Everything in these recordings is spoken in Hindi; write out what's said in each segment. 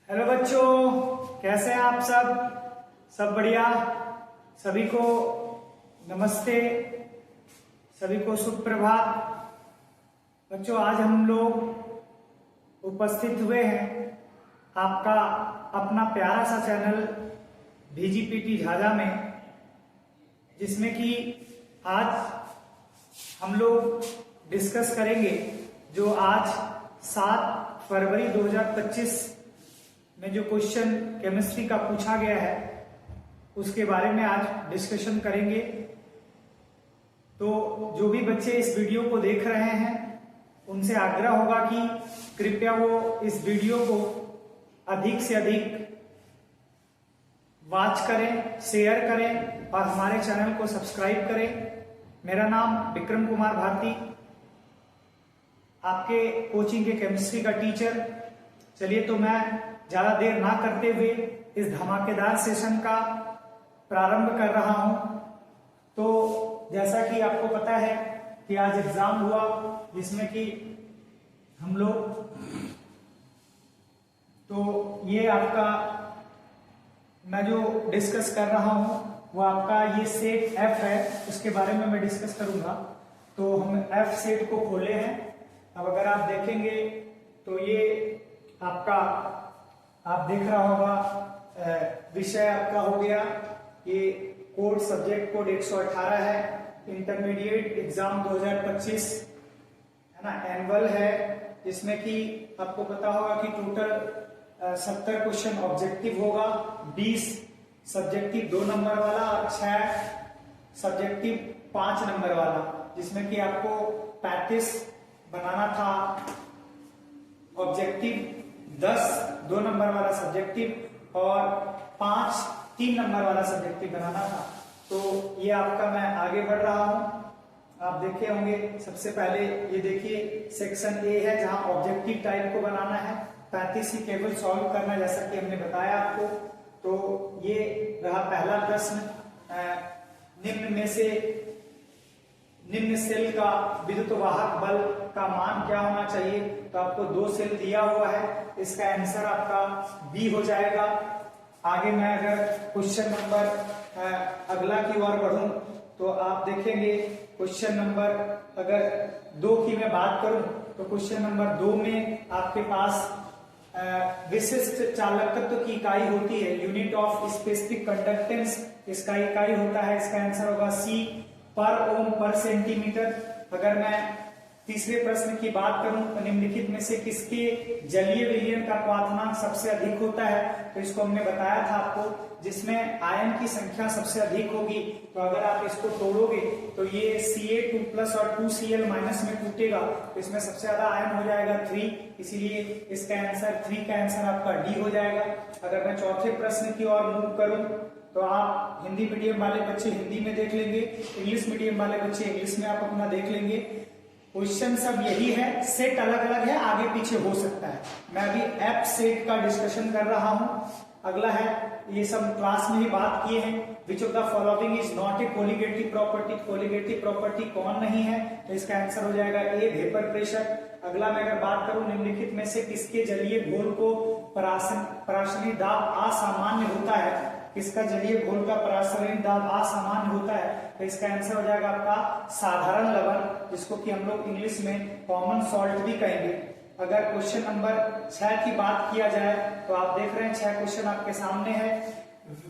हेलो बच्चों, कैसे हैं आप सब बढ़िया। सभी को नमस्ते, सभी को सुप्रभात। बच्चों, आज हम लोग उपस्थित हुए हैं आपका अपना प्यारा सा चैनल VGPT झाझा में, जिसमें कि आज हम लोग डिस्कस करेंगे जो आज 7 फरवरी 2025 में जो क्वेश्चन केमिस्ट्री का पूछा गया है उसके बारे में आज डिस्कशन करेंगे। तो जो भी बच्चे इस वीडियो को देख रहे हैं उनसे आग्रह होगा कि कृपया वो इस वीडियो को अधिक से अधिक वॉच करें, शेयर करें और हमारे चैनल को सब्सक्राइब करें। मेरा नाम विक्रम कुमार भारती, आपके कोचिंग के केमिस्ट्री का टीचर। चलिए, तो मैं ज्यादा देर ना करते हुए इस धमाकेदार सेशन का प्रारंभ कर रहा हूं। तो जैसा कि आपको पता है कि आज एग्जाम हुआ, जिसमें कि हम लोग तो ये आपका मैं जो डिस्कस कर रहा हूं वो आपका ये सेट F है, उसके बारे में मैं डिस्कस करूंगा। तो हम F सेट को खोले हैं। अब अगर आप देखेंगे तो ये आपका आप देख रहा होगा विषय आपका हो गया, ये कोड सब्जेक्ट कोड 118 है, इंटरमीडिएट एग्जाम 2025 है ना, एनुअल है, जिसमें कि आपको पता होगा कि टोटल 70 क्वेश्चन ऑब्जेक्टिव होगा, 20 सब्जेक्टिव 2 नंबर वाला और 6 सब्जेक्टिव 5 नंबर वाला, जिसमें कि आपको 35 बनाना था ऑब्जेक्टिव, 10 2 नंबर वाला सब्जेक्टिव और 5 3 नंबर वाला सब्जेक्टिव बनाना था। तो ये आपका मैं आगे बढ़ रहा हूं। आप देखे होंगे, सबसे पहले ये देखिए सेक्शन ए है, जहां ऑब्जेक्टिव टाइप को बनाना है, 35 ही केवल सॉल्व करना है, जैसा कि हमने बताया आपको। तो ये रहा पहला प्रश्न, निम्न में से निम्न सेल का विद्युत वाहक बल का मान क्या होना चाहिए। तो आपको 2 सेल दिया हुआ है, इसका आंसर आपका बी हो जाएगा। आगे मैं अगर क्वेश्चन नंबर अगला की ओर बढ़ूं तो आप देखेंगे क्वेश्चन नंबर अगर 2 की मैं बात करूं तो क्वेश्चन नंबर 2 में आपके पास विशिष्ट चालकत्व की इकाई होती है, यूनिट ऑफ स्पेसिफिक कंडक्टेंस इसका इकाई होता है, इसका आंसर होगा सी, पर ओम पर सेंटीमीटर। अगर मैं तीसरे प्रश्न की बात करूं तो निम्नलिखित में से किसके जलीय विलयन का क्वाथनांक सबसे अधिक होता है। तो इसको हमने बताया था आपको, जिसमें आयन की संख्या सबसे अधिक होगी। तो अगर आप इसको तोड़ोगे तो ये Ca2+ और 2Cl- में टूटेगा, तो इसमें सबसे ज्यादा आयन हो जाएगा 3, इसीलिए इसका आंसर 3 का आंसर आपका डी हो जाएगा। अगर मैं चौथे प्रश्न की ओर मूव करूं तो आप हिंदी मीडियम वाले बच्चे हिंदी में देख लेंगे, इंग्लिश मीडियम वाले बच्चे इंग्लिश में आप अपना देख लेंगे। क्वेश्चन सब यही है, सेट अलग अलग है, आगे पीछे हो सकता है। मैं अभी एफ सेट का डिस्कशन कर रहा हूं। अगला है, ये सब क्लास में ही बात किए हैं, which of the following is not a colligative property. Colligative property कौन नहीं है, तो इसका आंसर हो जाएगा ए, वेपर प्रेशर। अगला मैं अगर बात करूं निम्नलिखित में से किसके जलीय घोल को पराशनी दाब असामान्य होता है, किसका जलीय घोल का पराशनी दाब असामान्य होता है, तो इसका आंसर हो जाएगा आपका साधारण लवण, जिसको कि हम लोग इंग्लिश में कॉमन सॉल्ट भी कहेंगे। अगर क्वेश्चन नंबर 6 की बात किया जाए तो आप देख रहे हैं 6 क्वेश्चन आपके सामने है।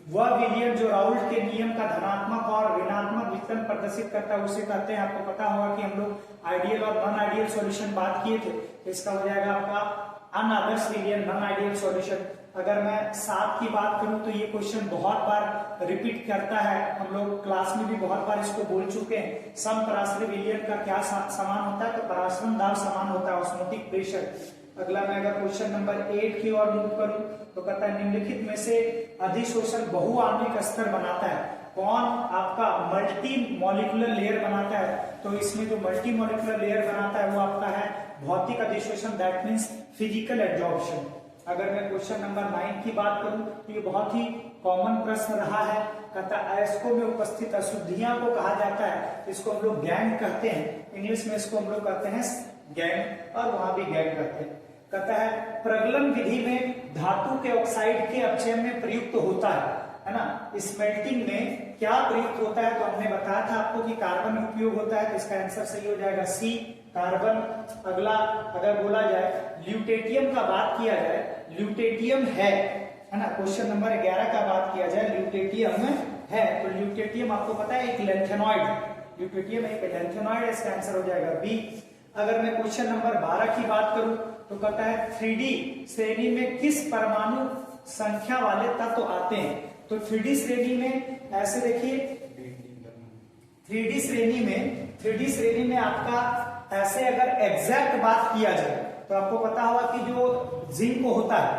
वह विलयन जो राउल्ट के नियम का धनात्मक और ऋणात्मक वितरण प्रदर्शित करता है उसे कहते हैं। आपको पता होगा कि हम लोग आइडियल और नॉन आइडियल सॉल्यूशन बात किए थे, तो इसका हो जाएगा आपका अनआदर्श विलयन, नॉन आइडियल सॉल्यूशन। अगर मैं 7 की बात करूं तो ये क्वेश्चन बहुत बार रिपीट करता है, हम लोग क्लास में भी बहुत बार इसको बोल चुके हैं। सम पराश्रय विलयन का क्या समान होता है, तो पराश्रय दाब समान होता है ऑस्मोटिक प्रेशर। अगला मैं अगर क्वेश्चन नंबर 8 की ओर मूव करूं तो कहता है निम्नलिखित में से अधिशोषण बहुआण्विक स्तर बनाता है कौन, आपका मल्टी मॉलिक्यूलर लेयर बनाता है। तो इसमें जो मल्टी मॉलिक्यूलर लेयर बनाता है वो आपका है भौतिक अधिशोषण, दैट मीन्स फिजिकल एब्जॉर्प्शन। अगर मैं क्वेश्चन नंबर 9 की बात करूं तो ये बहुत ही कॉमन प्रश्न रहा है, कहता है अयस्कों में उपस्थित अशुद्धियां को कहा जाता है, इसको हम लोग गैंग कहते हैं, इंग्लिश में इसको हम लोग कहते हैं गैंग और वहां भी गैंग कहते हैं। कहता है प्रगलन विधि में धातु के ऑक्साइड के अपचयन में प्रयुक्त होता है ना। स्मेल्टिंग में क्या प्रयुक्त होता है, तो हमने बताया था आपको कि कार्बन उपयोग होता है, तो इसका आंसर सही हो जाएगा सी, कार्बन। अगला अगर बोला जाए ल्यूटेटियम का बात किया जाए, ल्यूटेटियम है ना, क्वेश्चन नंबर 11 का बात किया जाए, ल्यूटेटियम है, तो ल्यूटेटियम आपको पता है एक लैंथेनॉइड, ल्यूटेटियम एक लैंथेनॉइड, इसका आंसर हो जाएगा बी। अगर मैं क्वेश्चन नंबर 12 की बात करूं तो कहता है 3D श्रेणी में किस परमाणु संख्या वाले तत्व आते हैं, तो 3D श्रेणी में ऐसे देखिए, 3D श्रेणी में आपका ऐसे अगर एग्जैक्ट बात किया जाए तो आपको पता होगा कि जो जिंक होता है,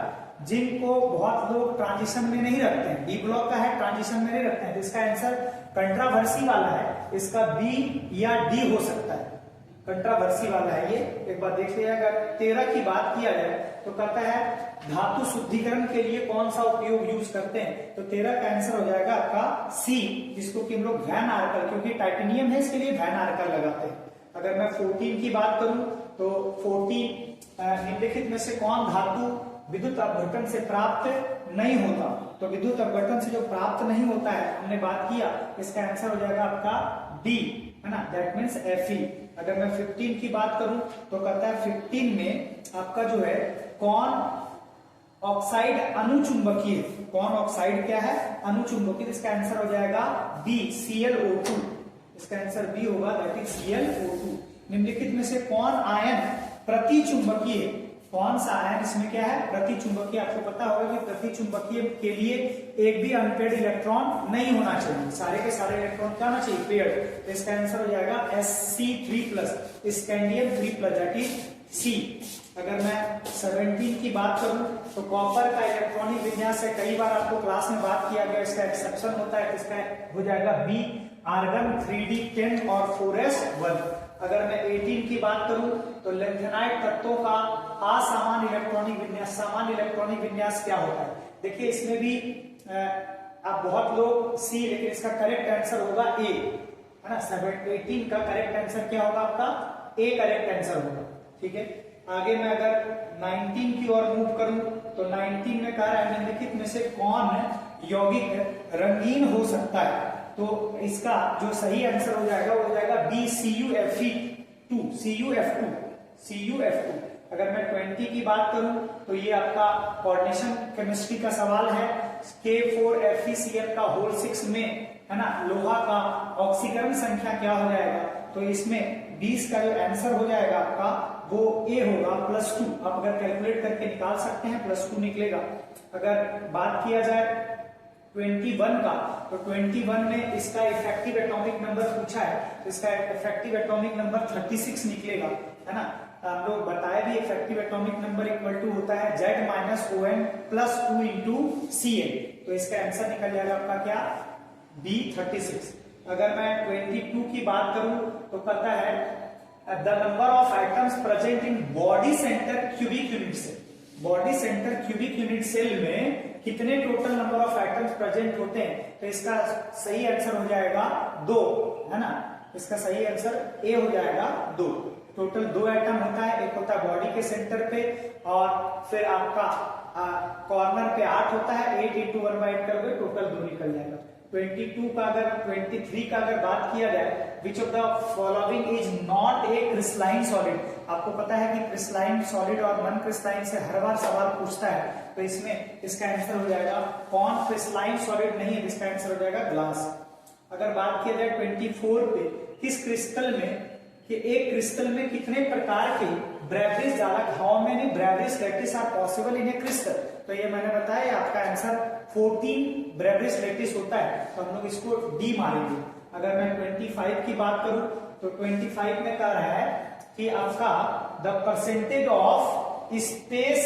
जिंक को बहुत लोग ट्रांजिशन में नहीं रखते हैं, डी ब्लॉक का है, ट्रांजिशन में नहीं रखते हैं, तो इसका आंसर कंट्रावर्सी वाला है, इसका बी या डी हो सकता है, कंट्रावर्सी वाला है ये, एक बार देख लिया। अगर 13 की बात किया जाए तो कहता है धातु शुद्धिकरण के लिए कौन सा उपयोग यूज करते हैं, तो 13 का आंसर हो जाएगा आपका सी, जिसको कि हम लोग वैन आर्कल, क्योंकि टाइटेनियम है इसके लिए वैन आर्कल लगाते हैं। अगर मैं 14 की बात करूं तो 14 निम्नलिखित में से कौन धातु विद्युत अपघटन से प्राप्त नहीं होता, तो विद्युत अपघटन से जो प्राप्त नहीं होता है हमने बात किया, इसका आंसर हो जाएगा आपका डी, है ना, दैट मीन्स Fe। अगर मैं 15 की बात करूं तो कहता है 15 में आपका जो है कौन ऑक्साइड अनुचुंबकीय, कौन ऑक्साइड क्या है, अनुचुंबकीय, इसका आंसर हो जाएगा बी, ClO2, इसका आंसर बी होगा, दैट इज ClO2। निम्नलिखित में से कौन आयन प्रतिचुंबकीय, कौन सा आयन इसमें क्या है, प्रतिचुंबकीय। आपको पता होगा कि प्रतिचुंबकीय के लिए एक भी अनपेड इलेक्ट्रॉन नहीं होना चाहिए, सारे के सारे इलेक्ट्रॉन क्या होना चाहिए, पेड, तो इसका आंसर हो जाएगा Sc3+, स्कैंडियम 3+, दैट इज सी। अगर मैं 17 की बात करूं तो कॉपर का इलेक्ट्रॉनिक विन्यास है, कई बार आपको क्लास में बात किया गया, इसका एक्सेप्शन होता है, इसका हो जाएगा बी, आर्गन 3d10 और 4s1। अगर मैं 18 की बात करूं तो लैंथेनाइड तत्वों का असामान्य इलेक्ट्रॉनिक विन्यास, सामान्य इलेक्ट्रॉनिक विन्यास क्या होता है, देखिए इसमें भी आप बहुत लोग सी, लेकिन इसका करेक्ट आंसर होगा ए, है ना। 18 का करेक्ट आंसर क्या होगा आपका, ए करेक्ट आंसर होगा, ठीक है। आगे मैं अगर 19 की ओर मूव करूं तो 19 में कह रहा है निम्नलिखित में से कौन यौगिक रंगीन हो सकता है, तो इसका जो सही आंसर हो जाएगा वो हो जाएगा बी, CuF2। अगर मैं 20 की बात करूं तो ये आपका कोऑर्डिनेशन केमिस्ट्री का सवाल है, K4FeCl का होल 6 में, है ना, लोहा का ऑक्सीकरण संख्या क्या हो जाएगा, तो इसमें 20 का जो आंसर हो जाएगा आपका वो ए होगा, +2। आप अगर कैलकुलेट करके निकाल सकते हैं, +2 निकलेगा। अगर बात किया जाए 21 का, तो 21 में इसका इफेक्टिव एटॉमिक नंबर पूछा है, तो इसका इफेक्टिव एटॉमिक नंबर 36 निकलेगा, है ना। हम लोग बताए भी effective atomic number equal to होता है Z-ON + 2 × Cl, तो इसका आंसर निकल जाएगा आपका क्या, B, 36। अगर मैं 22 की बात करूं तो कहता है the number of items present in body centre cubic unit cell, body centre cubic unit cell में कितने total number of items present होते हैं, तो इसका सही आंसर हो जाएगा 2, है ना, इसका सही आंसर ए हो जाएगा 2। टोटल 2 आइटम होता है, एक होता है बॉडी के सेंटर पे और फिर आपका कॉर्नर पे 8 होता है, 8 × 1/8 करोगे टोटल 2 निकल जाएगा। 22 का अगर 23 का अगर बात किया जाए, which of the following is not a crystalline solid, आपको पता है कि क्रिस्टलाइन सॉलिड और नॉन क्रिस्टलाइन से हर बार सवाल पूछता है, तो इसमें इसका आंसर हो जाएगा कौन क्रिस्टलाइन सॉलिड नहीं है, इसका आंसर हो जाएगा ग्लास। अगर बात किया जाए 24 पे, किस क्रिस्टल में, कि एक क्रिस्टल में कितने प्रकार के ब्रेवरीज डाला, how many Bravais lattice are possible in a crystal, तो ये मैंने बताया आपका आंसर 14 ब्रेवरीज लैटिस होता है, तो हम लोग इसको डी मारेंगे। अगर मैं 25 की बात करूं तो 25 में कह रहा है कि आपका the percentage of space,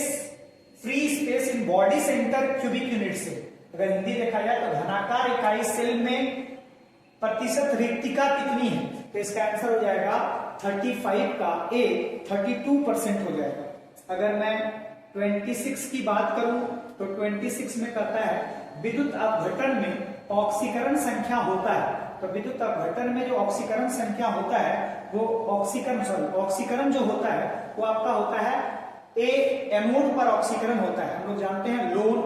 free space in body centre cubic unit से, अगर हिंदी देखा जाए तो घनाकार इकाई सेल में प्रतिशत रिक्तिका कितनी है, तो इसका आंसर हो जाएगा 35 का ए, 32% हो जाएगा। अगर मैं 26 की बात करूं तो 26 में कहता है विद्युत अपघटन में ऑक्सीकरण संख्या होता है, तो विद्युत अपघटन में जो ऑक्सीकरण संख्या होता है वो ऑक्सीकरण जो होता है वो आपका होता है ए एनोड पर ऑक्सीकरण होता है। हम लोग जानते हैं लोन,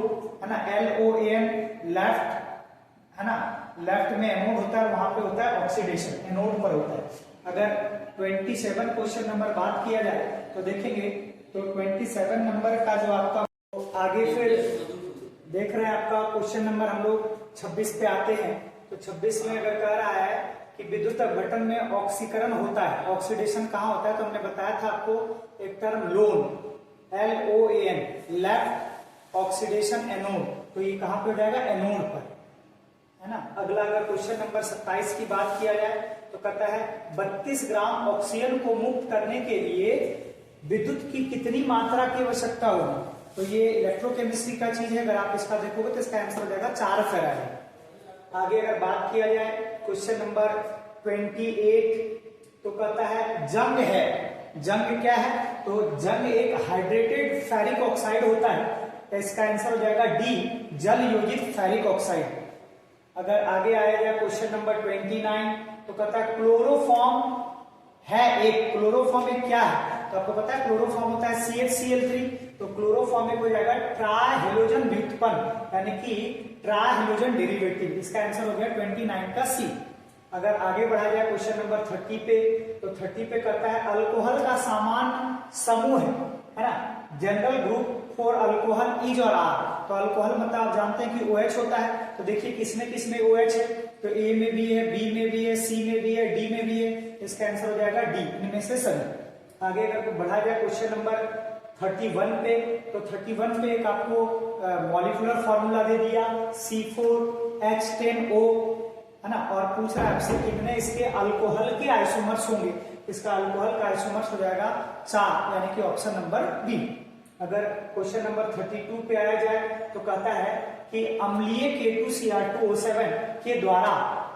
है ना, LOAN, लेफ्ट, है ना, लेफ्ट में एनोड होता है, वहां पे होता है ऑक्सीडेशन, एनोड पर होता है। अगर 27 क्वेश्चन नंबर बात किया जाए तो देखेंगे तो 27 नंबर का जो आपका आगे फिर देख रहे हैं आपका क्वेश्चन नंबर हम लोग 26 पे आते हैं। तो 26 में अगर कह रहा है कि विद्युत अपघटन में ऑक्सीकरण होता है, ऑक्सीडेशन कहाँ होता है, तो हमने बताया था आपको एक term loan, LOAN, left oxidation anode, तो ये कहां पे हो जाएगा, एनोड पर, है ना। अगला अगर क्वेश्चन नंबर 27 की बात किया जाए तो कहता है 32 ग्राम ऑक्सीजन को मुक्त करने के लिए विद्युत की कितनी मात्रा की आवश्यकता होगी। तो ये इलेक्ट्रोकेमिस्ट्री का चीज है, अगर आप इसका देखोगे तो इसका आंसर हो जाएगा 4 फैराड। आगे अगर बात किया जाए क्वेश्चन नंबर 28 तो कहता है जंग है, जंग क्या है, तो जंग एक हाइड्रेटेड फेरिक ऑक्साइड होता है, तो इसका आंसर हो जाएगा डी, जल योजित फेरिक ऑक्साइड। अगर आगे आया जाए क्वेश्चन नंबर 29 तो कहता है क्लोरोफॉर्म है एक, क्लोरोफॉर्म एक क्या है, तो आपको पता है क्लोरोफॉर्म होता है CHCl3, तो क्लोरोफॉर्म में हो जाएगा ट्राइहेलोजन व्युत्पन्न, यानी कि ट्राइहेलोजन डेरिवेटिव, इसका आंसर हो गया 29 का सी। अगर आगे बढ़ा जाए क्वेश्चन नंबर 30 पे तो 30 पे कहता है अल्कोहल का सामान्य समूह है ना, general group for alcohol is और आर, तो अल्कोहल मतलब आप जानते हैं कि OH होता है, तो देखिए किसमें किसमें OH है, तो A में भी है, B में भी है, C में भी है, D में भी है, इसका आंसर हो जाएगा डी, इनमें से सभी। आगे अगर बढ़ा जाए क्वेश्चन नंबर 31 पे तो 31 पे एक आपको मॉलिक्यूलर फॉर्मूला दे दिया C4H10O, है ना, और पूछ रहा है आपसे कितने इसके अल्कोहल के आइसोमर्स होंगे, इसका अल्कोहल का आइसोमर्स हो जाएगा 4, यानी कि ऑप्शन नंबर बी। अगर क्वेश्चन नंबर 32 पे आया जाए तो कहता है कि अम्लीय K2Cr2O7 के द्वारा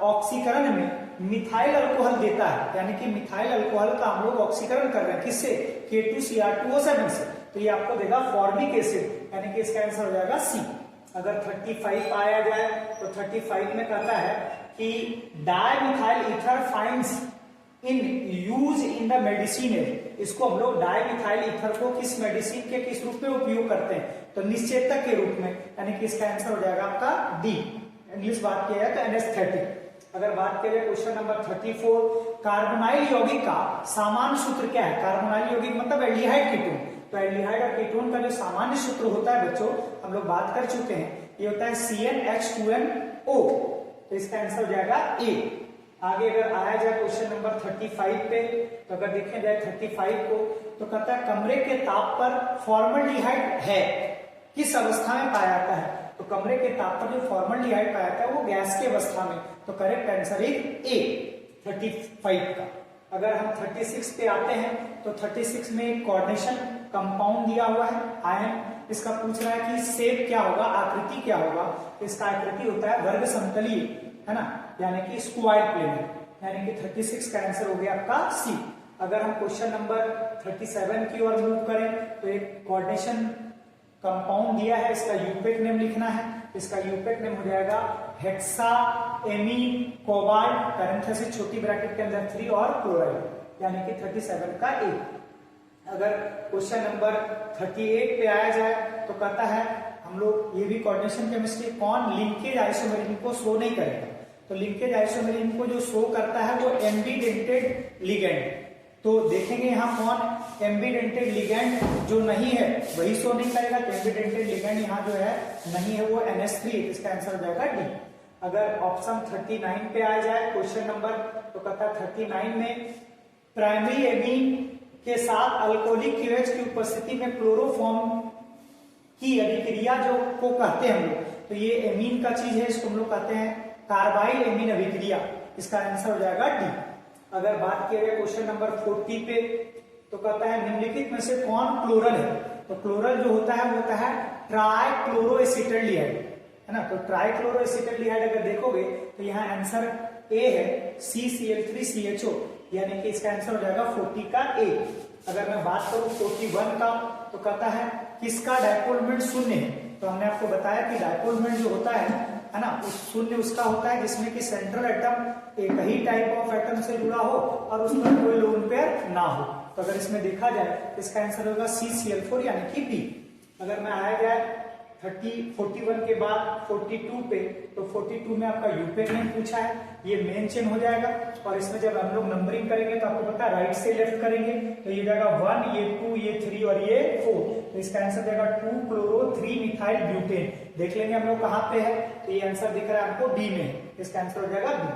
ऑक्सीकरण में मिथाइल अल्कोहल देता है, यानी कि मिथाइल अल्कोहल का हम लोग ऑक्सीकरण कर रहे हैं किससे, K2Cr2O7 से, तो ये आपको देगा फॉर्मिक एसिड, यानी कि इसका आंसर हो जाएगा सी। अगर 35 आया जाए तो 35 में कहता है कि dimethyl ether finds in use in the medicine, इसको हम लोग डाइमिथाइल ईथर को किस मेडिसिन के किस रूप में उपयोग करते हैं, तो निश्चेतक के रूप में, यानी कि इसका आंसर हो जाएगा आपका डी। इंग्लिश बात किया जाए तो एनेस्थेटिक। अगर बात करें क्वेश्चन नंबर 34 कार्बोनाइल यौगिक का सामान्य सूत्र क्या है, कार्बोनाइल यौगिक मतलब एल्डिहाइड कीटोन, तो एल्डिहाइड और कीटोन का जो सामान्य सूत्र होता है बच्चों हम लोग बात कर चुके हैं, ये होता है CnH2nO, तो इसका आंसर हो जाएगा ए। आगे अगर आया जाए क्वेश्चन नंबर 35 पे तो अगर देखें जाए 35 को तो कहता है कमरे के ताप पर फॉर्मल्डिहाइड है किस अवस्था में पाया जाता है, तो कमरे के ताप पर जो फॉर्मल्डिहाइड पाया जाता है वो गैस की अवस्था में, तो करेक्ट आंसर इज ए 35 का। अगर हम 36 पे आते हैं तो 36 में एक कोऑर्डिनेशन कंपाउंड दिया हुआ है आयन, इसका पूछ रहा है कि शेप क्या होगा, आकृति क्या होगा, इसका आकृति होता है वर्ग समतलीय, है ना, यानी कि स्क्वायर प्लेन, यानी कि 36 का आंसर हो गया आपका सी। अगर हम क्वेश्चन नंबर 37 की ओर मूव करें तो एक कोऑर्डिनेशन कंपाउंड दिया है, इसका यूपेक नेम लिखना है, इसका यूपेक नेम हो जाएगा हेक्साएमीन कोबाल्ट, पैरेंथेसिस छोटी ब्रैकेट के अंदर 3 और क्लोराइड, यानी कि 37 का ए। अगर क्वेश्चन नंबर 38 पे आया जाए तो कहता है हम लोग ये भी कोऑर्डिनेशन केमिस्ट्री, कौन लिंकेज आइसोमेरिन को शो नहीं करेगा, तो लिंकेज आइसोमेरिन को जो शो करता है वो एम्बीडेंटेड लिगेंड, तो देखेंगे यहाँ कौन एम्बीडेंटेड लिगेंड जो नहीं है वही शो नहीं करेगा, तो एम्बीडेंटेड लिगेंड यहाँ जो है नहीं है वो NH3, इसका आंसर हो जाएगा डी। अगर ऑप्शन 39 पे आ जाए क्वेश्चन नंबर तो कहता है 39 में प्राइमरी एमीन के साथ अल्कोहलिक QH की उपस्थिति में क्लोरोफॉर्म की अभिक्रिया जो को कहते हैं हम लोग, तो ये एमीन का चीज है, इसको हम लोग कहते हैं कार्बाइल एमीन अभिक्रिया, इसका आंसर हो जाएगा डी। अगर बात किया जाए क्वेश्चन नंबर 40 पे तो कहता है निम्नलिखित में से कौन क्लोरल है, तो क्लोरल जो होता है वो होता है ट्राइक्लोरोएसिटल्डिहाइड, है ना, तो ट्राइक्लोरोएसिटल्डिहाइड अगर देखोगे तो यहाँ आंसर ए है CCl3CHO, यानी कि इसका आंसर हो जाएगा 40 का ए। अगर मैं बात करूं 41 का तो कहता है किसका डायपोल मोमेंट शून्य है, तो हमने आपको बताया कि डायपोल मोमेंट जो होता है ना, उस शून्य उसका होता है जिसमें कि सेंट्रल एटम एक ही टाइप ऑफ एटम से जुड़ा हो और उस पर कोई लोन पेयर ना हो, तो अगर इसमें देखा जाए इसका आंसर होगा CCl4 यानी कि बी। अगर मैं आया जाए 41 के बाद 42 पे, तो 42 में आपका यूपेन में पूछा है, ये मेन चेन हो जाएगा। और इसमें जब हम लोग नंबरिंग करेंगे तो आपको पता है राइट से लेफ्ट करेंगे, तो ये जाएगा 1, ये 2, ये 3 और ये 4। तो इसका आंसर जाएगा 2-chloro-3-methyl butane। देख लेंगे हम लोग कहाँ पे है, तो ये आंसर दिख रहा है हमको बी में, इसका आंसर हो जाएगा बी।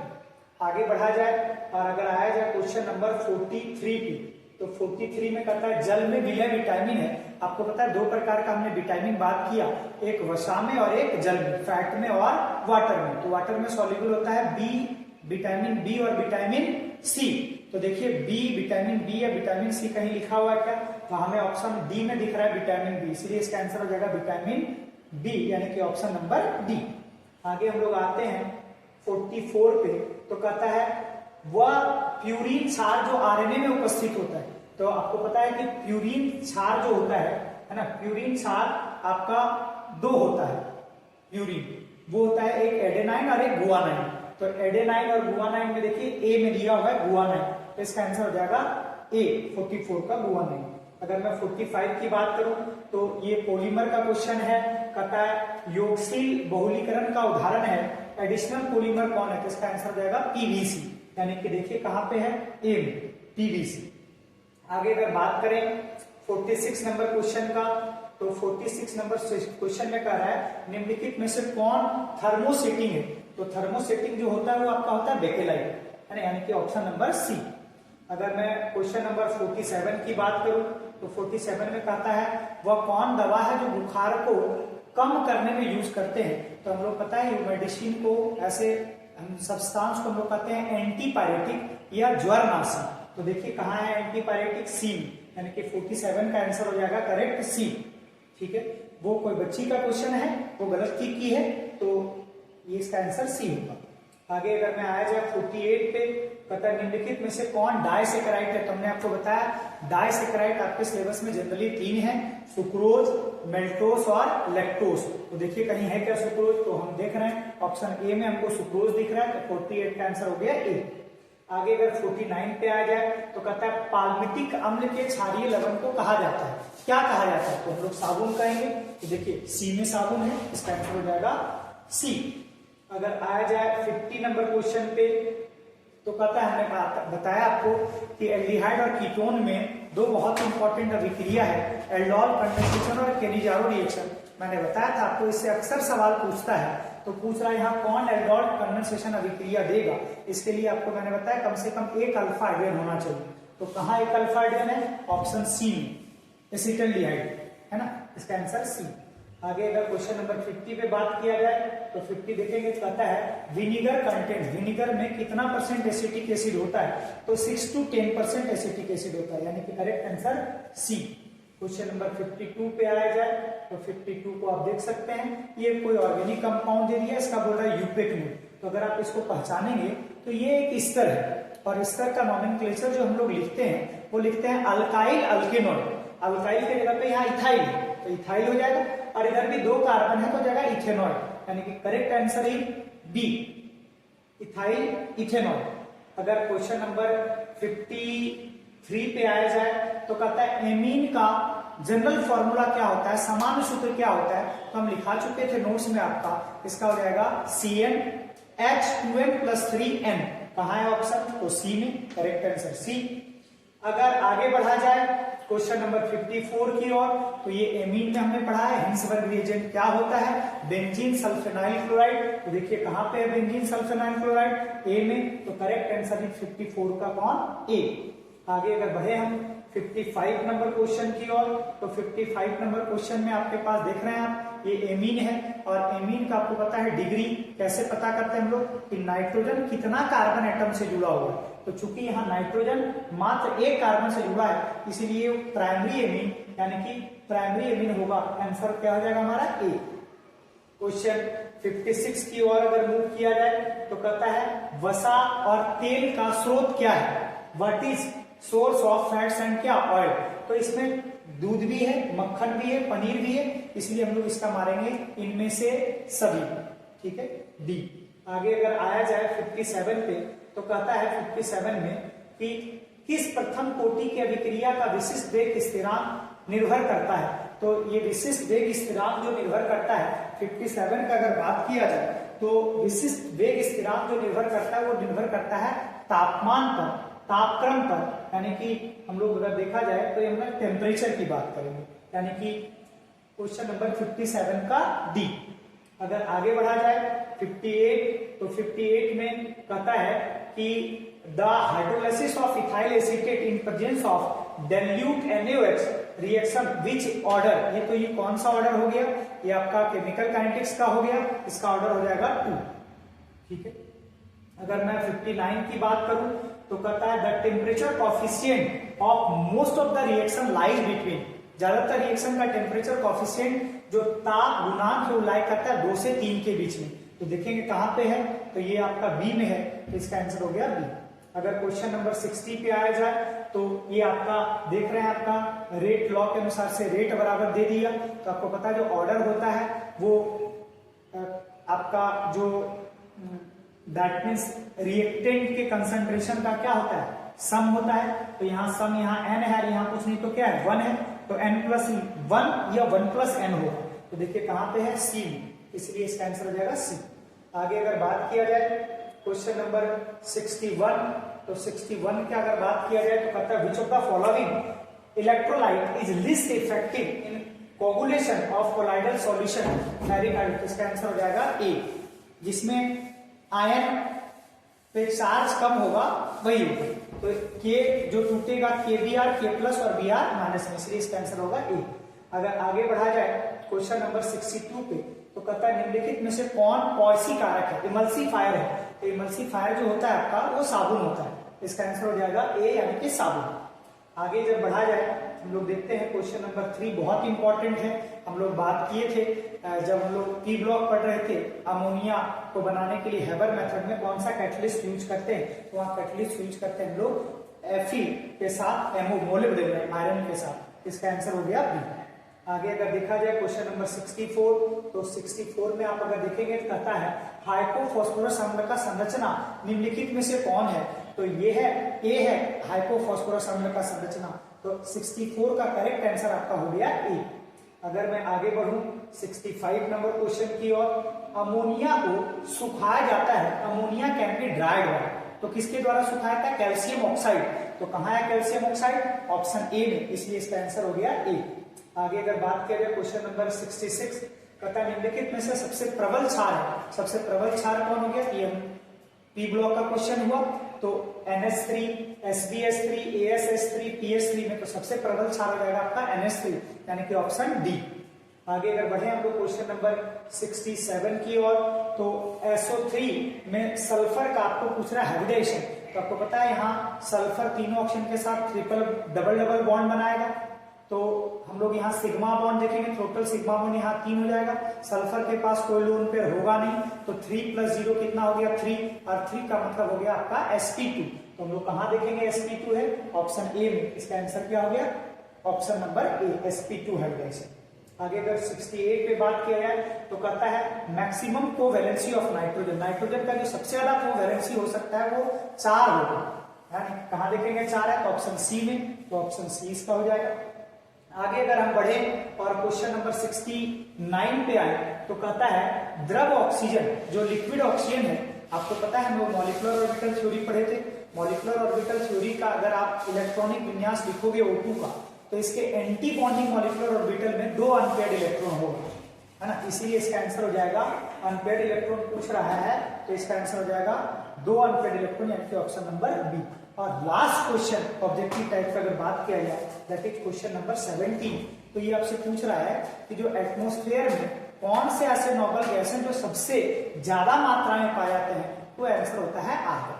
आगे बढ़ा जाए और अगर आया जाए क्वेश्चन नंबर 43 की, तो 43 में कहता है जल में विलय विटामिन है। आपको पता है दो प्रकार का हमने विटामिन बात किया, एक वसा में और एक जल में, फैट में और वाटर में। तो वाटर में सॉल्युबल होता है बी, विटामिन बी और विटामिन सी। तो देखिए बी, विटामिन बी या विटामिन सी कहीं लिखा हुआ है क्या, तो हमें ऑप्शन डी में दिख रहा है विटामिन बी, इसलिए इसका आंसर हो जाएगा विटामिन बी यानी कि ऑप्शन नंबर डी। आगे हम लोग आते हैं 44 पे, तो कहता है वह प्यूरिन क्षार जो आरएनए में उपस्थित होता है। तो आपको पता है कि प्यूरिन क्षार जो होता है ना, प्यूरिन क्षार आपका दो होता है। प्यूरिन वो होता है एक एडेनाइन और एक गुआनाइन। तो एडेनाइन और गुआनाइन में देखिए ए में दिया हुआ है गुआनाइन, तो इसका आंसर हो जाएगा ए 44 का गुआनाइन। अगर मैं 45 की बात करूं तो ये पॉलीमर का क्वेश्चन है, कहता है योगशील बहुलीकरण का उदाहरण है एडिशनल पॉलीमर कौन है, तो इसका आंसर हो जाएगा पीवीसी, यानी कि देखिए कहां पे है ए में, पीवीसी। आगे अगर बात करें 46 नंबर क्वेश्चन का, तो 46 नंबर क्वेश्चन में कह रहा है निम्नलिखित में से कौन थर्मोसेटिंग है। तो थर्मोसेटिंग जो होता है वो आपका होता है बेकेलाइट, यानी कि ऑप्शन नंबर सी। अगर मैं क्वेश्चन नंबर 47 की बात करूं तो 47 में कहता है वह कौन दवा है जो बुखार को कम करने में यूज करते हैं। तो हम लोग पता है मेडिसिन को ऐसे सब्सटेंस को हम लोग कहते हैं एंटीपायरेटिक या ज्वरनाशी। तो देखिए कहाँ है एंटीपायरेटिक, सी, यानी कि 47 का आंसर हो जाएगा करेक्ट सी। ठीक है, वो कोई बच्ची का क्वेश्चन है, वो गलत की है, तो ये इसका आंसर सी होगा। आगे अगर मैं आया जाए 48 पे, कहता है निम्नलिखित में से कौन डाइसेकेराइड है। तो हमने आपको बताया डाइसेकेराइड आपके सिलेबस में जनरली 3 है, सुक्रोज, मेल्टोस और लैक्टोस। तो देखिए कहीं है क्या सुक्रोज, तो हम देख रहे हैं ऑप्शन ए में हमको सुक्रोज दिख रहा है, तो 48 का आंसर हो गया ए। आगे अगर 49 पे आ जाए तो कहता है पाल्मिटिक अम्ल के क्षारीय लवण को कहा जाता है, क्या कहा जाता है, तो हम लोग साबुन कहेंगे। तो देखिए सी में साबुन है, इसका आंसर हो जाएगा सी। अगर आया जाए 50 नंबर क्वेश्चन पे, तो कहता है हमने बताया आपको कि एल्डिहाइड और कीटोन में दो बहुत इंपॉर्टेंट अभिक्रिया है, एल्डोल कंडेंसेशन और केनिजारो रिएक्शन। मैंने बताया था आपको, इससे अक्सर सवाल पूछता है, तो पूछ रहा है यहाँ कौन एल्डोल कंडेंसेशन अभिक्रिया देगा। इसके लिए आपको मैंने बताया कम से कम एक अल्फा हाइड्रोजन होना चाहिए। तो कहाँ एक अल्फा हाइड्रोजन है, ऑप्शन सी में, एसिटल्डिहाइड है ना, इसका आंसर सी। आगे अगर क्वेश्चन नंबर 50 पे बात किया जाए तो 50 देखेंगे, कहता है विनीगर कंटेंट, विनीगर में कितना % एसिटिक एसिड होता है, तो 6 to 10% एसिटिक एसिड होता है, यानी कि correct answer C. Question number 52 पे आया जाए तो 52 को आप देख सकते हैं, ये कोई ऑर्गेनिक कंपाउंड दे दिया, इसका बोल रहा है यूपेक्यून। तो अगर आप इसको पहचानेंगे तो ये एक स्तर है, और स्तर का नॉमेनक्लेचर जो हम लोग लिखते हैं वो लिखते हैं अल्काइल अल्केनॉल। अल्काइल के जगह पे यहाँ इथाइल, तो इथाइल हो जाएगा, और इधर भी 2 कार्बन है तो जाएगा इथेनॉल, यानी कि करेक्ट आंसर है बी, इथाइल इथेनॉल। अगर क्वेश्चन नंबर 53 पे आया जाए तो कहता है एमीन का जनरल फॉर्मूला क्या होता है, सामान्य सूत्र क्या होता है, तो हम लिखा चुके थे नोट्स में आपका, इसका हो जाएगा CnH2n+3n। कहाँ है ऑप्शन, तो सी में, करेक्ट आंसर सी। अगर आगे बढ़ा जाए क्वेश्चन नंबर 54 की ओर, तो ये एमीन में हमने पढ़ा है हिंसबर्ग रिएजेंट क्या होता है, बेंजीन सल्फेनाइल क्लोराइड। तो देखिए कहां पे है बेंजीन सल्फेनाइल क्लोराइड, ए में, तो करेक्ट आंसर है 54 का कौन, ए। आगे अगर बढ़े हम 55 नंबर क्वेश्चन की ओर, तो 55 नंबर क्वेश्चन में आपके पास देख रहे हैं आप, ये एमीन है, और एमीन का आपको पता है डिग्री कैसे पता करते हैं हम लोग, कि नाइट्रोजन कितना कार्बन एटम से जुड़ा हुआ है। तो चूंकि यहाँ नाइट्रोजन मात्र एक कार्बन से जुड़ा है, इसीलिए प्राइमरी एमीन, यानी कि प्राइमरी एमीन होगा, आंसर क्या हो जाएगा हमारा ए। क्वेश्चन 56 की ओर अगर मूव किया जाए तो कहता है वसा और तेल का स्रोत क्या है, what is source of fats and क्या, ऑयल। तो इसमें दूध भी है, मक्खन भी है, पनीर भी है, इसलिए हम लोग इसका मारेंगे इनमें से सभी, ठीक है, डी। आगे अगर आया जाए 57 पे, तो कहता है 57 में कि किस प्रथम कोटि की अभिक्रिया का विशिष्ट वेग स्थिरांक निर्भर करता है। तो ये विशिष्ट वेग स्थिरांक जो निर्भर करता है 57 का अगर बात किया जाए तो विशिष्ट वेग स्थिरांक जो निर्भर करता है वो निर्भर करता है तापमान पर, तापक्रम पर, यानी कि हम लोग अगर देखा जाए तो हम लोग टेम्परेचर की बात करेंगे, यानी कि क्वेश्चन नंबर 57 का डी। अगर आगे बढ़ा जाए 58, तो 58 में कहता है कि the hydrolysis of ethyl acetate in presence of dilute NaOH reaction which order, ये तो ये कौन सा ऑर्डर हो गया, ये आपका केमिकल काइनेटिक्स का हो गया, इसका ऑर्डर हो जाएगा 2। ठीक है, अगर मैं 59 की बात करूं तो कहता है the temperature coefficient of most of the reaction lies between, ज्यादातर रिएक्शन का टेम्परेचर कॉफिशिएंट जो ताप गुणांक है वो लाई करता है 2 से 3 के बीच में। तो देखेंगे कहां पे है, तो ये आपका बी में है, तो इसका आंसर हो गया बी। अगर क्वेश्चन नंबर 60 पे आया जाए तो ये आपका देख रहे हैं, आपका रेट लॉ के अनुसार से रेट बराबर दे दिया, तो आपको पता है जो ऑर्डर होता है वो आपका जो दैट मीन्स रिएक्टेंट के कंसंट्रेशन का क्या होता है, सम होता है। तो यहाँ सम, यहाँ n है, यहाँ कुछ नहीं तो क्या है 1 है, तो n+1 या 1+n होगा। तो देखिए कहां पे है, सी में, इसलिए इसका आंसर हो जाएगा सी। आगे अगर बात किया जाए क्वेश्चन नंबर 61, तो 61 की अगर बात किया जाए तो कहता है which of the following electrolyte is least effective in coagulation of colloidal solution ferric, इसका आंसर हो जाएगा ए। जिसमें आयन पे चार्ज कम होगा वही होगा, तो के जो टूटेगा KBr, K+ और Br- में, इसलिए इसका आंसर होगा ए। अगर आगे बढ़ा जाए क्वेश्चन नंबर 62 पे तो कहता है निम्नलिखित में से कौन पॉइसी कारक है, इमल्सीफायर है। तो इमल्सीफायर जो होता है आपका वो साबुन होता है, इसका आंसर हो जाएगा ए, यानी कि साबुन। आगे जब बढ़ा जाए हम लोग देखते हैं क्वेश्चन नंबर 3 बहुत इंपॉर्टेंट है। हम लोग बात किए थे जब हम लोग पी ब्लॉक पढ़ रहे थे, अमोनिया को बनाने के लिए हेबर मेथड में कौन सा कैटलिस्ट यूज करते हैं, तो वहां कैटलिस्ट यूज करते हैं हम लोग Fe के साथ मोलिब्डेनम आयरन के साथ, इसका आंसर हो गया बी। आगे अगर देखा जाए क्वेश्चन नंबर 64, तो 64 में आप अगर देखेंगे तो कहता है हाइपोफॉस्फोरस अम्ल का संरचना निम्नलिखित में से कौन है, तो ये है ए है हाइपोफॉस्फोरस अम्ल का संरचना, तो 64 का करेक्ट आंसर आपका हो गया ए। अगर मैं आगे बढ़ूं 65 नंबर क्वेश्चन की ओर, अमोनिया को सुखाया जाता है, ammonia can be dried by, तो किसके द्वारा सुखाया था, कैल्शियम ऑक्साइड। तो कहां है कैल्शियम ऑक्साइड, ऑप्शन ए में, इसलिए इसका आंसर हो गया ए। आगे अगर बात किया जाए क्वेश्चन नंबर 66, कहता है निम्नलिखित में से सबसे प्रबल क्षार है, सबसे प्रबल क्षार कौन हो गया, पी ब्लॉक का क्वेश्चन हुआ, तो NH3, SbS3, ASS3, PH3 में तो सबसे प्रबल क्षार हो जाएगा आपका NH3, यानी कि ऑप्शन डी। आगे अगर बढ़े हम लोग क्वेश्चन नंबर 67 की ओर, तो SO3 में सल्फर का आपको पूछ रहा है हाइब्रिडेशन, तो आपको पता है यहाँ सल्फर तीनों ऑप्शन के साथ ट्रिपल डबल बॉन्ड बनाएगा, तो हम लोग यहाँ सिग्मा बॉन्ड देखेंगे, टोटल सिग्मा बॉन्ड यहाँ 3 हो जाएगा, सल्फर के पास कोई लोन पेयर होगा नहीं, तो 3 + 0 कितना हो गया 3, और 3 का मतलब हो गया आपका sp2, तो हम लोग कहां देखेंगे sp2 है, ऑप्शन ए में, इसका आंसर क्या हो गया, option number A, sp2 hybridisation. आगे अगर 68 पे बात किया जाए तो कहता है maximum covalency of nitrogen, nitrogen का जो सबसे ज्यादा कोवैलेंसी हो सकता है वो 4 होगा, यानी कहां देखेंगे 4 है, तो ऑप्शन सी में, तो ऑप्शन सी इसका हो जाएगा। आगे अगर हम बढ़े और क्वेश्चन नंबर 69 पे आए तो कहता है द्रव ऑक्सीजन जो लिक्विड ऑक्सीजन है, आपको पता है हम लोग मॉलिक्यूलर ऑर्बिटल थ्योरी पढ़े थे, मॉलिक्यूलर ऑर्बिटल थ्योरी का अगर आप इलेक्ट्रॉनिक विन्यास लिखोगे O2 का, तो इसके एंटी बॉन्डिंग मॉलिक्यूलर ऑर्बिटल में 2 अनपेयर्ड इलेक्ट्रॉन होगा, है ना, इसीलिए इसका आंसर हो जाएगा अनपेयर्ड इलेक्ट्रॉन पूछ रहा है, तो इसका आंसर हो जाएगा 2 अनपेयर्ड इलेक्ट्रॉन, यानी कि ऑप्शन नंबर बी। और लास्ट क्वेश्चन ऑब्जेक्टिव टाइप का अगर बात किया जाए दैट इज क्वेश्चन नंबर 17, तो ये आपसे पूछ रहा है कि जो एटमॉस्फेयर में कौन से ऐसे नोबल गैस हैं जो सबसे ज्यादा मात्रा में पाए जाते हैं, तो आंसर होता है आर्गन।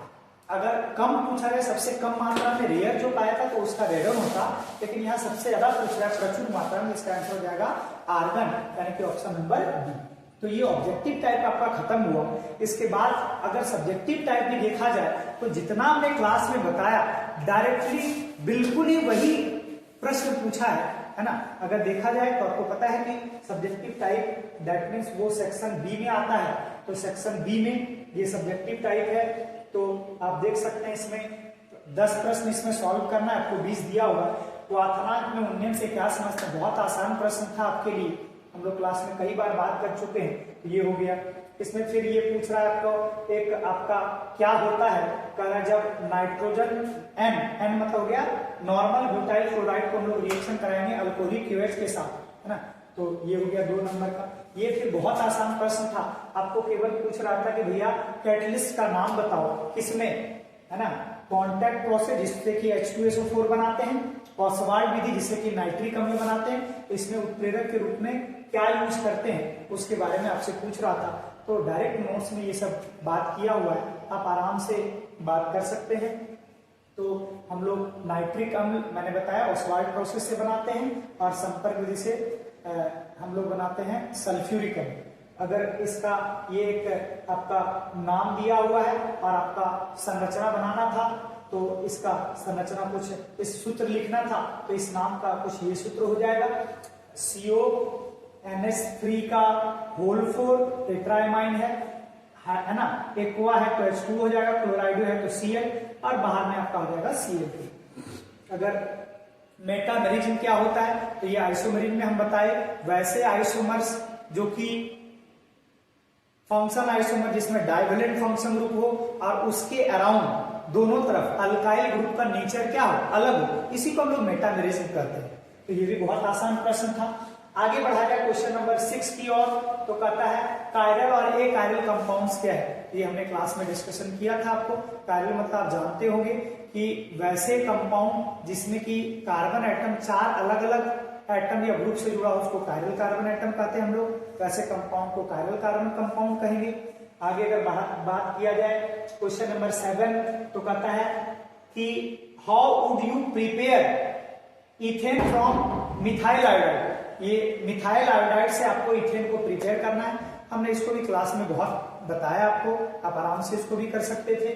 अगर कम पूछा जाए सबसे कम मात्रा में रेयर जो पाया था तो उसका रेडन होता, लेकिन यहाँ सबसे ज्यादा पूछ रहा है प्रचुर मात्रा में, इसका आंसर हो जाएगा आर्गन, यानी कि ऑप्शन नंबर बी। तो ये ऑब्जेक्टिव टाइप आपका खत्म हुआ। इसके बाद अगर सब्जेक्टिव टाइप भी देखा जाए तो जितना हमने क्लास में बताया डायरेक्टली बिल्कुल ही वही प्रश्न पूछा है ना। अगर देखा जाए तो आपको पता है कि सब्जेक्टिव टाइप दैट मीन्स वो सेक्शन बी में आता है, तो सेक्शन बी में ये सब्जेक्टिव टाइप है, तो आप देख सकते हैं इसमें 10 प्रश्न इसमें सॉल्व करना है, आपको 20 दिया होगा। तो आथनाक में उन्नयन से क्या समझते हैं, बहुत आसान प्रश्न था आपके लिए, हम लोग क्लास में कई बार बात कर चुके हैं। ये हो गया। इसमें फिर ये पूछ रहा है आपको एक आपका क्या होता है, कह रहा है जब नाइट्रोजन एन मतलब हो गया नॉर्मल ब्यूटाइल क्लोराइड को हम लोग रिएक्शन कराएंगे अल्कोहलिक क्यूवेट्स के साथ, है ना। तो ये हो गया 2 नंबर का। ये फिर बहुत आसान प्रश्न था, आपको केवल पूछ रहा था कि भैया कैटलिस्ट का नाम बताओ किसमें, है ना। कॉन्टैक्ट प्रोसेस जिससे कि H2SO4 बनाते हैं, ऑसवाल्ड विधि जिससे कि नाइट्रिक अम्ल बनाते हैं, इसमें उत्प्रेरक के रूप में क्या यूज करते हैं उसके बारे में आपसे पूछ रहा था। तो डायरेक्ट नोट्स में ये सब बात किया हुआ है, आप आराम से बात कर सकते हैं। तो हम लोग नाइट्रिक अम्ल मैंने बताया ऑसवाल्ड प्रोसेस से बनाते हैं, और संपर्क विधि से हम लोग बनाते हैं सल्फ्यूरिक अम्ल। अगर इसका ये एक आपका नाम दिया हुआ है और आपका संरचना बनाना था, तो इसका संरचना कुछ इस सूत्र लिखना था, तो इस नाम का कुछ ये सूत्र हो जाएगा, CONH3 का होल 4 टेट्राइमाइन है ना, एक्वा है तो H2 हो जाएगा, क्लोराइडो है तो Cl, और बाहर में आपका हो जाएगा Cl2। अगर मेटामेरिज्म क्या होता है, तो ये आइसोमेरिज्म में हम बताए वैसे आइसोमर्स जो कि फंक्शन आइसोमर जिसमें डाइवेलेंट फंक्शन ग्रुप हो और उसके अराउंड दोनों तरफ अल्काइल ग्रुप का नेचर क्या हो, अलग हो, इसी को हम लोग मेटामेरिज्म कहते हैं। तो ये भी बहुत आसान प्रश्न था। आगे बढ़ा जाए क्वेश्चन नंबर 6 की ओर, तो कहता है कायरल और ए कायरल कंपाउंड्स क्या है। ये हमने क्लास में डिस्कशन किया था। आपको कायरल मतलब आप जानते होंगे कि वैसे कंपाउंड जिसमें कि कार्बन एटम 4 अलग अलग एटम या ग्रुप से जुड़ा हो उसको कायरल कार्बन एटम कहते हैं हम लोग, वैसे कंपाउंड को कायरल कार्बन कंपाउंड कहेंगे। आगे अगर बात किया जाए क्वेश्चन नंबर 7, तो कहता है कि how would you prepare ethane from methyl iodide. ये मिथाइल आयोडाइड से आपको इथेन को प्रिपेयर करना है, हमने इसको भी क्लास में बहुत बताया आपको, आप आराम से इसको भी कर सकते थे।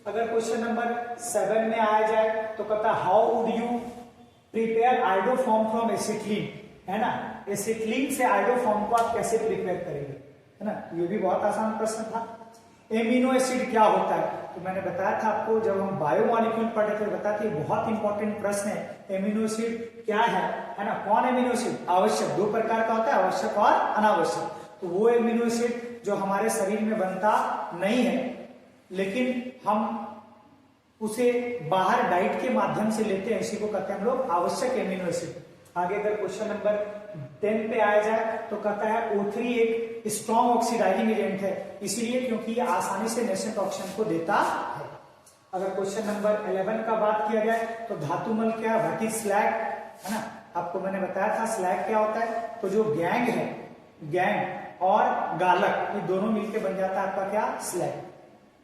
अगर क्वेश्चन नंबर 7 में आया जाए तो कहता है how would you prepare iodoform from acetylene, है ना। एसिटिलीन से आयोडोफॉर्म को आप कैसे प्रिपेयर करेंगे, है ना। ये भी बहुत आसान प्रश्न था। एमिनो एसिड क्या होता है, तो मैंने बताया था आपको जब हम बायोमॉलिक्यूल पढ़े थे, बताया था बहुत इंपॉर्टेंट प्रश्न है। एमिनो एसिड क्या है ना। कौन एमिनो एसिड, आवश्यक, 2 प्रकार का होता है, आवश्यक और अनावश्यक। तो वो एमिनो एसिड जो हमारे शरीर में बनता नहीं है, लेकिन हम उसे बाहर डाइट के माध्यम से लेते हैं, इसी को कहते हैं हम लोग आवश्यक एमिनो एसिड। आगे अगर क्वेश्चन नंबर 10 पे आया जाए तो कहता है O3 एक स्ट्रॉन्ग ऑक्सीडाइजिंग एजेंट है, इसीलिए क्योंकि ये आसानी से नेसेंट ऑक्सीजन को देता है। अगर क्वेश्चन नंबर 11 का बात किया जाए तो धातुमल क्या, व्हाट इज स्लैग, है ना। आपको मैंने बताया था स्लैग क्या होता है, तो जो गैंग है, गैंग और गालक ये दोनों मिलकर बन जाता है आपका क्या, स्लैग,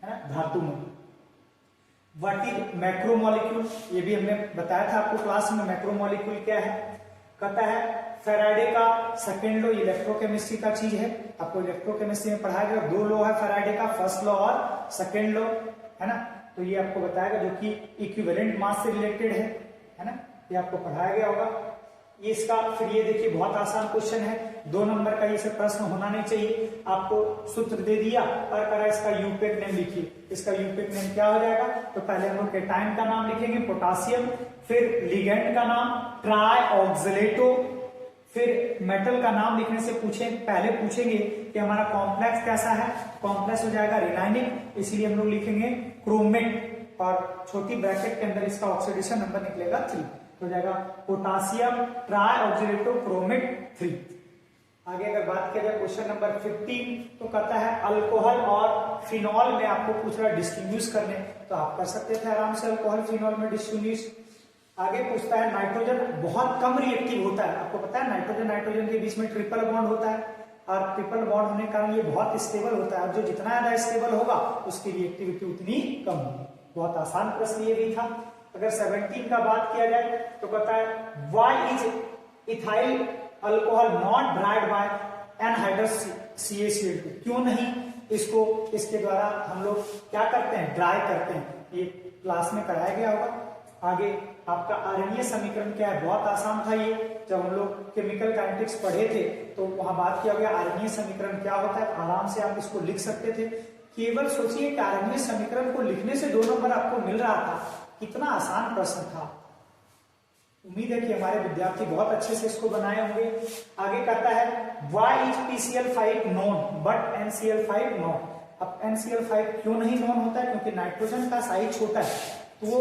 है ना, धातुमल। व्हाट इज मैक्रोमोलिक्यूल, ये भी हमने बताया था आपको क्लास में, मैक्रोमोलिक्यूल क्या है। कहता है फेराडे का सेकेंड लॉ, इलेक्ट्रोकेमिस्ट्री का चीज है, आपको इलेक्ट्रोकेमिस्ट्री में पढ़ाया गया। 2 लॉ है फेराडे का, फर्स्ट लॉ और सेकेंड लॉ, है ना। तो ये आपको बताएगा जो कि इक्विवेलेंट मास से रिलेटेड है ना, ये आपको पढ़ाया गया होगा। ये इसका फिर ये देखिए बहुत आसान क्वेश्चन है, 2 नंबर का ये सब प्रश्न होना नहीं चाहिए। आपको सूत्र दे दिया और करा इसका यूपेक नेम लिखिए, इसका यूपेक नेम क्या हो जाएगा, तो पहले हम लोग कैटायन का नाम लिखेंगे पोटासियम, फिर लिगेंड का नाम ट्राई ऑक्सलेटो, फिर मेटल का नाम लिखने से पहले पूछेंगे कि हमारा कॉम्प्लेक्स कैसा है, कॉम्प्लेक्स हो जाएगा रिनाइनिक, इसलिए हम लोग लिखेंगे क्रोमेट, और छोटी ब्रैकेट के अंदर इसका ऑक्सीडेशन नंबर निकलेगा 3, हो जाएगा पोटासियम ट्राई ऑक्सीडेटो क्रोमेट 3। आगे अगर बात किया जाए क्वेश्चन नंबर 15, तो कहता है अल्कोहल और फिनॉल में आपको पूछ रहा है डिस्टिंग्विश करने, तो आप कर सकते थे आराम से अल्कोहल फिनॉल में डिस्टिंग्विश। आगे पूछता है नाइट्रोजन बहुत कम रिएक्टिव होता है, आपको पता है नाइट्रोजन नाइट्रोजन के बीच में ट्रिपल बॉन्ड होता है, और ट्रिपल बॉन्ड होने के कारण ये बहुत स्टेबल होता है, और जो जितना ज्यादा स्टेबल होगा उसकी रिएक्टिविटी उतनी कम होगी। बहुत आसान प्रश्न ये भी था। अगर 17 का बात किया जाए तो कहता है why is ethyl alcohol not dried by anhydrous CaCl2, क्यों नहीं इसको इसके द्वारा हम लोग क्या करते हैं, ड्राई करते हैं, ये क्लास में कराया गया होगा। आगे आपका आरणीय समीकरण क्या है, बहुत आसान था ये, जब हम लोग केमिकल काइनेटिक्स पढ़े थे तो वहां बात किया गया आरणीय समीकरण क्या होता है, आराम से आप इसको लिख सकते थे। केवल सोचिए कि आरणीय समीकरण को लिखने से 2 नंबर आपको मिल रहा था, कितना आसान प्रश्न था। उम्मीद है कि हमारे विद्यार्थी बहुत अच्छे से इसको बनाए होंगे। आगे कहता है why is PCl5 known but NCl5 known. अब NCl5 क्यों नहीं नॉन होता है? क्योंकि नाइट्रोजन का साइज छोटा है, तो वो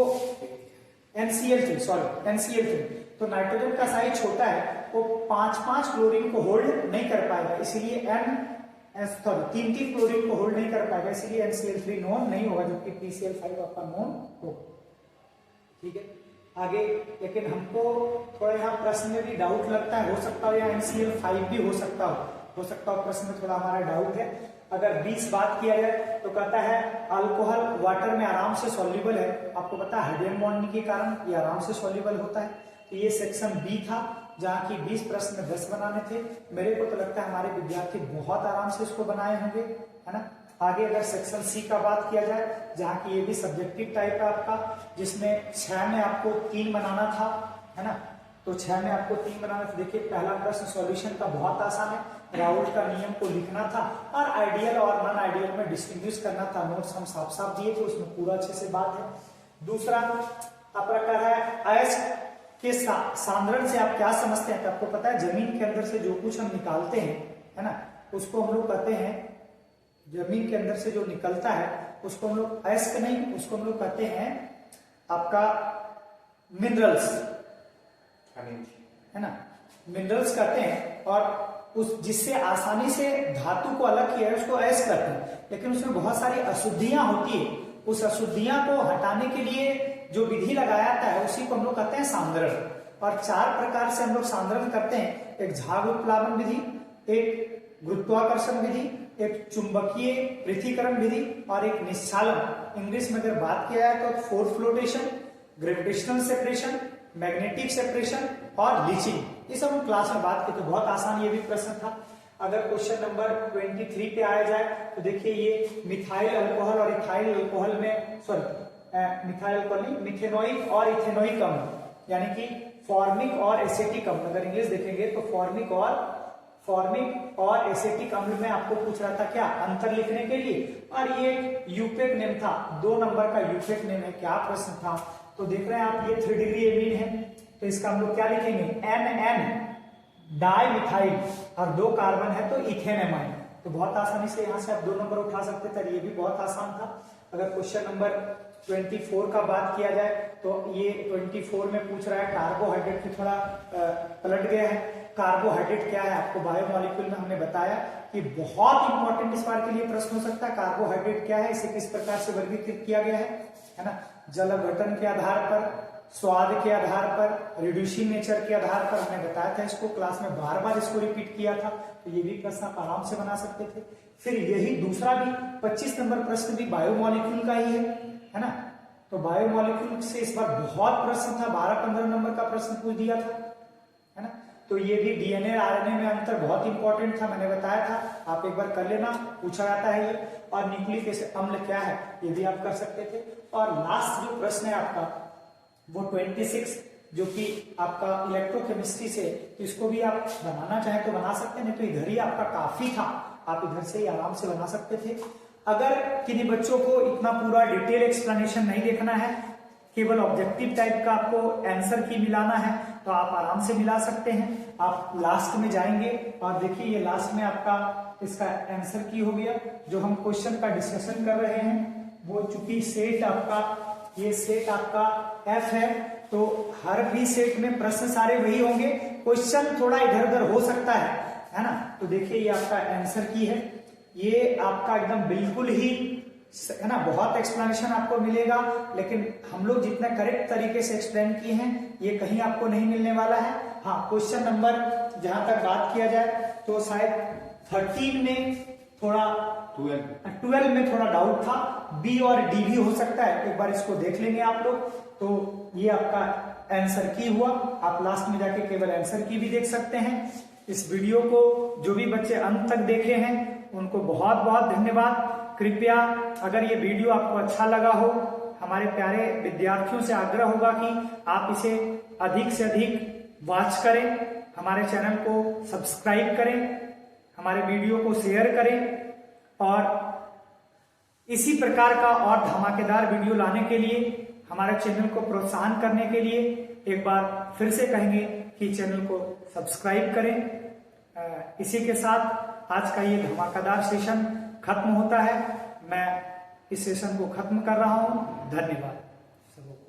NCl3 तो नाइट्रोजन का साइज छोटा है, वो 5-5 क्लोरीन को होल्ड नहीं कर पाएगा, इसीलिए 3-3 क्लोरीन को होल्ड नहीं कर पाएगा, इसीलिए NCl3 नॉन नहीं होगा, जबकि PCl5 आपका नॉन होगा। ठीक है, आगे लेकिन हमको थोड़ा यहाँ प्रश्न में भी डाउट लगता है, हो सकता है यहाँ NCl5 भी हो सकता हो प्रश्न में थोड़ा हमारा डाउट है। अगर 20 बात किया जाए तो कहता है अल्कोहल वाटर में आराम से सॉल्युबल है। आपको पता है हाइड्रोजन बॉन्डिंग के कारण ये आराम से सॉल्युबल होता है। तो ये सेक्शन बी था, जहाँ की 20 प्रश्न में 10 बनाने थे। मेरे को तो लगता है हमारे विद्यार्थी बहुत आराम से इसको बनाए होंगे, है ना। आगे अगर सेक्शन सी का बात किया जाए, जहाँ की ये भी सब्जेक्टिव टाइप है आपका, जिसमें 6 में आपको 3 बनाना था, है ना। तो 6 में आपको 3 बनाना था। देखिए पहला प्रश्न सॉल्यूशन का बहुत आसान है, राउल का नियम को लिखना था और आइडियल और नॉन आइडियल में डिस्टिंग्विश करना था। नोट्स हम साफ साफ दिए थे, उसमें पूरा अच्छे से बात है। दूसरा आपका कह रहा है अयस्क के सांद्रण से आप क्या समझते हैं? तो आपको पता है जमीन के अंदर से जो कुछ हम निकालते हैं, है ना, उसको हम लोग कहते हैं, जमीन के अंदर से जो निकलता है उसको हम लोग अयस्क नहीं, उसको हम लोग कहते हैं आपका मिनरल्स, है ना, मिनरल्स कहते हैं। और उस जिससे आसानी से धातु को अलग किया है उसको अयस्क कहते हैं। लेकिन उसमें बहुत सारी अशुद्धियां होती है, उस अशुद्धियां को हटाने के लिए जो विधि लगाया जाता है उसी को हम लोग कहते हैं सांद्रण। और 4 प्रकार से हम लोग सांद्रण करते हैं, एक झाग उत्प्लावन विधि, एक गुरुत्वाकर्षण विधि, एक चुंबकीय पृथक्करण विधि और एक निश्चालन। इंग्लिश में अगर बात किया जाए तो force flotation, gravitational separation, magnetic separation और लीचिंग, ये सब हम क्लास में बात की। तो बहुत आसान ये भी प्रश्न था। अगर क्वेश्चन नंबर 23 पे आया जाए तो देखिए ये मिथाइल अल्कोहल और इथाइल अल्कोहल में मिथाइल अल्कोहल नहीं, मिथेनोइक और इथेनोइक अम्ल, यानी कि फॉर्मिक और एसेटिक अम्ल। अगर इंग्लिश देखेंगे तो फॉर्मिक और एसेटिक अम्ल में आपको पूछ रहा था क्या अंतर लिखने के लिए, और ये यूपेक नेम था, 2 नंबर का यूपेक नेम है। क्या प्रश्न था? तो देख रहे हैं आप, ये 3 डिग्री एमीन है, तो इसका हम लोग क्या लिखेंगे? NN डाई मिथाइल, और 2 कार्बन है तो इथेन एमाइन। तो बहुत आसानी से यहाँ से आप 2 नंबर उठा सकते थे, ये भी बहुत आसान था। अगर क्वेश्चन नंबर 24 का बात किया जाए तो ये 24 में पूछ रहा है कार्बोहाइड्रेट की, थोड़ा पलट गया है। कार्बोहाइड्रेट क्या है? आपको बायोमोलिक्यूल में हमने बताया कि बहुत इंपॉर्टेंट इस बार के लिए प्रश्न हो सकता है। कार्बोहाइड्रेट क्या है, इसे किस प्रकार से वर्गीकृत किया गया है ना, जल गठन के आधार पर, स्वाद के आधार पर, रिड्यूसिंग नेचर के आधार पर। हमने बताया था इसको क्लास में, बार बार इसको रिपीट किया था। तो ये भी प्रश्न आप आराम से बना सकते थे। फिर यही दूसरा भी 25 नंबर प्रश्न भी बायोमोलिक्यूल का ही है ना। तो बायोमोलिक्यूल से इस बार बहुत प्रश्न था, 12-15 नंबर का प्रश्न पूछ दिया था, है ना। तो ये भी डीएनए आरएनए में अंतर बहुत इंपॉर्टेंट था, मैंने बताया था, आप एक बार कर लेना, पूछा जाता है ये। और न्यूक्लिक एसिड अम्ल क्या है, ये भी आप कर सकते थे। और लास्ट जो प्रश्न है आपका वो 26, जो कि आपका इलेक्ट्रोकेमिस्ट्री से, तो इसको भी आप बनाना चाहें तो बना सकते हैं, नहीं तो इधर ही आपका काफी था, आप इधर से ही आराम से बना सकते थे। अगर किन्हीं बच्चों को इतना पूरा डिटेल एक्सप्लेनेशन नहीं देखना है, केवल ऑब्जेक्टिव टाइप का आपको आंसर की मिलाना है, तो आप आराम से मिला सकते हैं। आप लास्ट में जाएंगे और देखिए ये लास्ट में आपका इसका आंसर की हो गया। जो हम क्वेश्चन का डिस्कशन कर रहे हैं वो चूंकि सेट आपका, ये सेट आपका F है, तो हर भी सेट में प्रश्न सारे वही होंगे, क्वेश्चन थोड़ा इधर उधर हो सकता है ना। तो देखिए ये आपका आंसर की है, ये आपका एकदम बिल्कुल ही, है ना, बहुत एक्सप्लेनेशन आपको मिलेगा, लेकिन हम लोग जितना करेक्ट तरीके से एक्सप्लेन किए हैं ये कहीं आपको नहीं मिलने वाला है। हाँ, क्वेश्चन नंबर जहां तक बात किया जाए तो शायद 13 में थोड़ा, 12 में थोड़ा डाउट था, बी और डी भी हो सकता है, एक बार इसको देख लेंगे आप लोग। तो ये आपका आंसर की हुआ, आप लास्ट में जाके केवल आंसर की भी देख सकते हैं। इस वीडियो को जो भी बच्चे अंत तक देखे हैं उनको बहुत बहुत धन्यवाद। कृपया अगर ये वीडियो आपको अच्छा लगा हो, हमारे प्यारे विद्यार्थियों से आग्रह होगा कि आप इसे अधिक से अधिक वॉच करें, हमारे चैनल को सब्सक्राइब करें, हमारे वीडियो को शेयर करें, और इसी प्रकार का और धमाकेदार वीडियो लाने के लिए हमारे चैनल को प्रोत्साहन करने के लिए एक बार फिर से कहेंगे कि चैनल को सब्सक्राइब करें। इसी के साथ आज का ये धमाकेदार सेशन खत्म होता है। मैं इस सेशन को खत्म कर रहा हूं। धन्यवाद सबको।